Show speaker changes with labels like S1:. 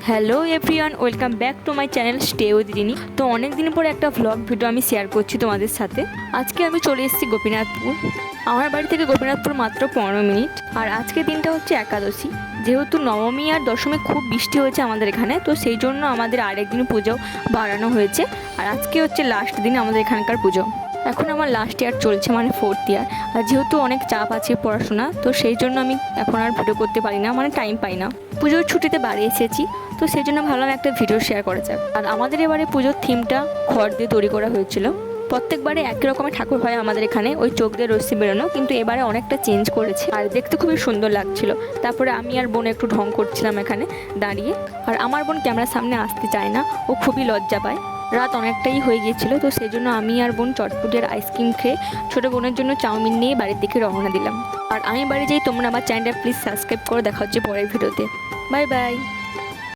S1: Hello everyone, welcome back to my channel stay with Rini. তো অনেক দিন পরে একটা ভ্লগ ভিডিও আমি শেয়ার করছি তোমাদের সাথে। আজকে আমি চলে এসেছি গোপীনাথপুর। আমার বাড়ি থেকে গোপীনাথপুর মাত্র 15 মিনিট। আর আজকে দিনটা হচ্ছে একাদশী। যেহেতু নবমী আর দশমী খুব বৃষ্টি হয়েছে আমাদের এখানে, তো সেই জন্য আমাদের আরেকদিন পুজো বাড়ানো হয়েছে। আর আজকে হচ্ছে লাস্ট দিন আমাদের এখানকার পুজো। এখন আমার লাস্ট ইয়ার চলছে, মানে 4th ইয়ার। আর যেহেতু অনেক চাপ আছে পড়াশোনা, তো সেই জন্য আমি এখন আর ভিডিও করতে পারি না, মানে টাইম পাই না। পুজোর ছুটিতে বাড়ি এসেছি, তো সেই জন্য ভাবলাম একটা ভিডিও শেয়ার করা যাক। আর আমাদের এবারে পুজোর থিমটা খড় দিয়ে তৈরি করা হয়েছিল। প্রত্যেকবারে একই রকমের ঠাকুর হয় আমাদের এখানে, ওই চোখ দিয়ে রশ্মি বেরোনো, কিন্তু এবারে অনেকটা চেঞ্জ করেছে আর দেখতে খুবই সুন্দর লাগছিল। তারপরে আমি আর বোন একটু ঢং করছিলাম এখানে দাঁড়িয়ে। আর আমার বোন ক্যামেরার সামনে আসতে চায় না, ও খুবই লজ্জা পায়। রাত অনেকটাই হয়ে গিয়েছিল, তো সেই জন্য আমি আর বোন চটপটের আইসক্রিম খেয়ে ছোটো বোনের জন্য চাউমিন নিয়ে বাড়ির দিকে রওনা দিলাম। আর আমি বাড়ি যাই, তোমরা আমার চ্যানেলটা প্লিজ সাবস্ক্রাইব করে দেখা হচ্ছে পরের ভিডিওতে। Bye bye.